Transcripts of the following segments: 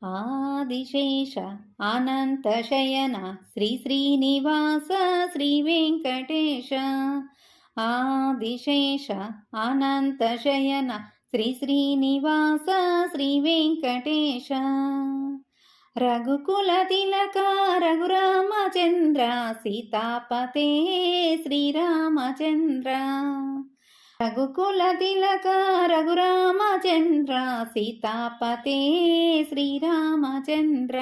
ఆదిశేష అనంతశయన శ్రీ శ్రీనివాస శ్రీ వెంకటేశ. ఆదిశేష అనంతశయన శ్రీ శ్రీనివాస శ్రీ వెంకటేశ. రఘుకుల తిలక రఘురామచంద్ర సీతాపతే శ్రీరామచంద్ర. రఘుకుల తిలక రఘురామచంద్ర సీతాపతే శ్రీరామచంద్ర.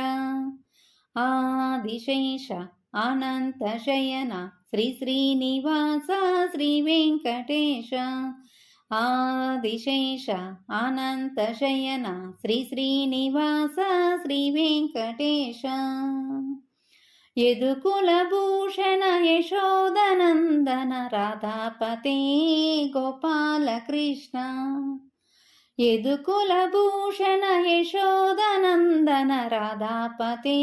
ఆదిశేష అనంతశయన శ్రీ శ్రీనివాస శ్రీ వెంకటేశ. ఆదిశేష అనంతశయన శ్రీ శ్రీనివాస శ్రీ వెంకటేశ. యదుకుల భూషణ యశోదనందన రాధాపతే గోపాలకృష్ణ. యదుకుల భూషణ యశోదనందన రాధాపతే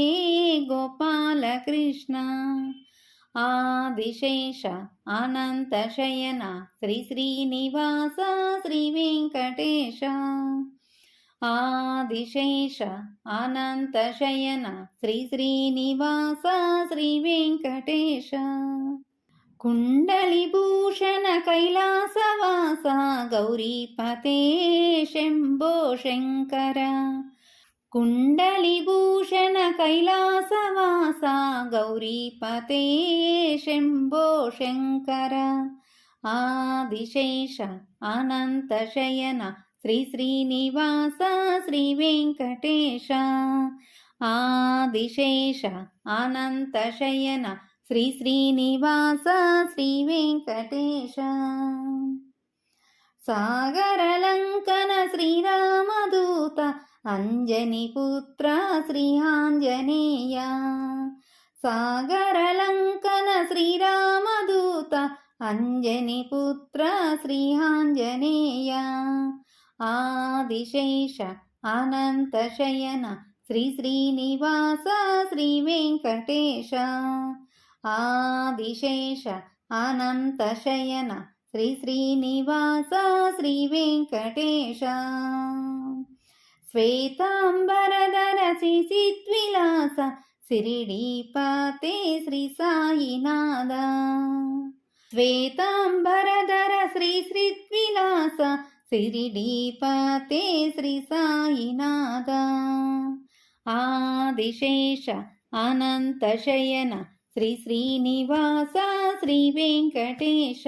గోపాలకృష్ణ. ఆదిశేష అనంతశయన శ్రీ శ్రీనివాస శ్రీ వెంకటేశ. ఆదిశేష అనంతశయన శ్రీ శ్రీనివాస శ్రీ వెంకటేశ. కుండలిభూషణ కైలాసవాస గౌరీపతే శంభో శంకర. కుండలిభూషణ కైలాసవాస గౌరీపతే శంభో శంకర. ఆదిశేష అనంతశయన శ్రీ శ్రీనివాస శ్రీ వెంకటేశ. ఆదిశేష అనంతశయన శ్రీ శ్రీనివాస శ్రీ వెంకటేశ. సాగరలంకన శ్రీరామదూత అంజనిపుత్ర శ్రీ ఆంజనేయ. సాగరలంకన శ్రీరామదూత అంజనిపుత్ర శ్రీ ఆంజనేయ. ఆదిశేష అనంతశయన శ్రీ శ్రీనివాస శ్రీ వెంకటేశ. ఆదిశేష అనంతశయన శ్రీ శ్రీనివాస శ్రీ వెంకటేశ. శ్వేతాంబరధర శిశిద్విలాస శిరిడీపతే శ్రీ సాయినాథ. శ్వేతాంబరధర శ్రీ శ్రీద్విలాస శిరిడీపతే శ్రీ సాయినాథ. ఆదిశేష అనంతశయన శ్రీ శ్రీనివాస శ్రీ వెంకటేశ.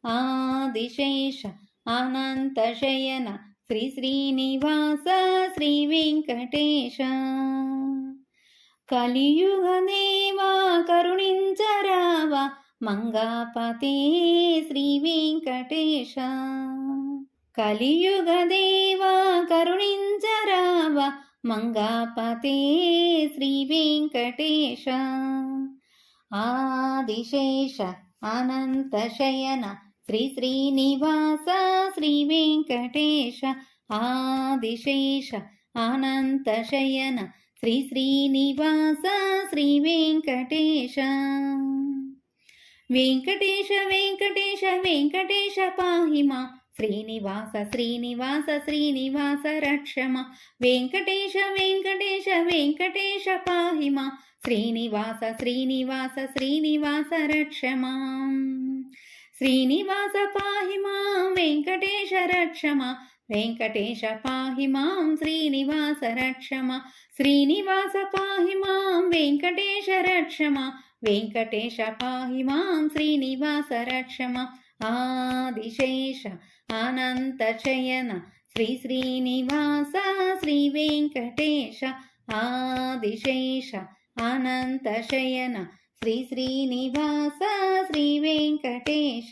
ఆదిశేష అనంతశయన శ్రీ శ్రీనివాస శ్రీ వెంకటేశ. కలియుగ దేవా కరుణించరావా మంగాపతే శ్రీ వెంకటేశ. కలియుగ దేవా కరుణించరావా మంగాపతే శ్రీ వెంకటేశ. ఆదిశేష అనంతశయన శ్రీ శ్రీనివాస శ్రీ వెంకటేశ. ఆదిశేష అనంతశయన శ్రీ శ్రీనివాస శ్రీ వెంకటేశ. వెంకటేశ వెంకటేశ వెంకటేశ పాహి మా. శ్రీనివాస శ్రీనివాస శ్రీనివాస రక్షమ. వెంకటేశ వెంకటేశ వెంకటేశ పాహి మా. శ్రీనివాస శ్రీనివాస శ్రీనివాస రక్షమ. శ్రీనివాస పాహి మాం వెంకటేశ రక్షమ. వెంకటేశ పాహి మాం శ్రీనివాస రక్షమ. శ్రీనివాస పాహి మాం వెంకటేశ రక్షమ. వెంకటేశ పాహి మాం శ్రీనివాస రక్షమ. ఆదిశేష అనంతశయన శ్రీ శ్రీనివాస శ్రీ వెంకటేశ. ఆదిశేష అనంతశయన శ్రీ శ్రీనివాస శ్రీ వెంకటేశ.